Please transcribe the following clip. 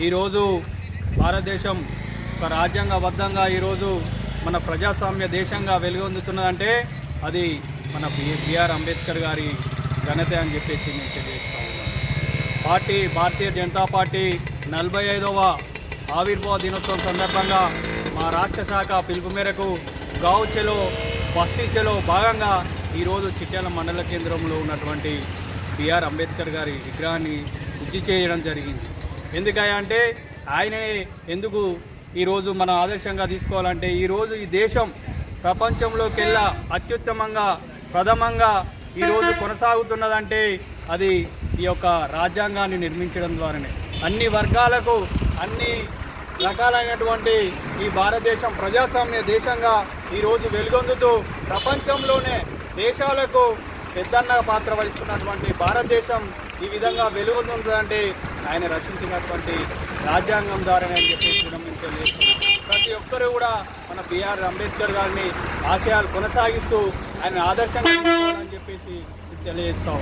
ఈరోజు భారతదేశం ఒక రాజ్యాంగబద్ధంగా ఈరోజు మన ప్రజాస్వామ్య దేశంగా వెలుగొందుతున్నదంటే అది మన బిఆర్ అంబేద్కర్ గారి ఘనత అని చెప్పేసి నేను తెలియజేస్తా ఉన్నాను. భారతీయ జనతా పార్టీ 45వ ఆవిర్భావ దినోత్సవం సందర్భంగా మా రాష్ట్ర శాఖ పిలుపు మేరకు గావ్ చెలో బస్తీ చెలో భాగంగా ఈరోజు చిట్యాల మండల కేంద్రంలో ఉన్నటువంటి బిఆర్ అంబేద్కర్ గారి విగ్రహాన్ని శుద్ధి చేయడం జరిగింది. ఎందుకంటే ఆయననే ఎందుకు ఈరోజు మనం ఆదర్శంగా తీసుకోవాలంటే ఈరోజు ఈ దేశం ప్రపంచంలోకెల్లా అత్యుత్తమంగా ప్రథమంగా ఈరోజు కొనసాగుతున్నదంటే అది ఈ యొక్క రాజ్యాంగాన్ని నిర్మించడం ద్వారానే. అన్ని వర్గాలకు అన్ని రకాలైనటువంటి ఈ భారతదేశం ప్రజాస్వామ్య దేశంగా ఈరోజు వెలుగొందుతూ ప్రపంచంలోనే దేశాలకు పెద్దన్న పాత్ర వహిస్తున్నటువంటి భారతదేశం ఈ విధంగా వెలుగొందుతుందంటే ఆయన రచించినటువంటి రాజ్యాంగం ద్వారానే అని చెప్పేసి కూడా మేము తెలియజేస్తున్నాం. ప్రతి ఒక్కరూ కూడా మన బిఆర్ అంబేద్కర్ గారిని ఆశయాలు కొనసాగిస్తూ ఆయన ఆదర్శంగా తీసుకోవాలని చెప్పేసి తెలియజేస్తాం.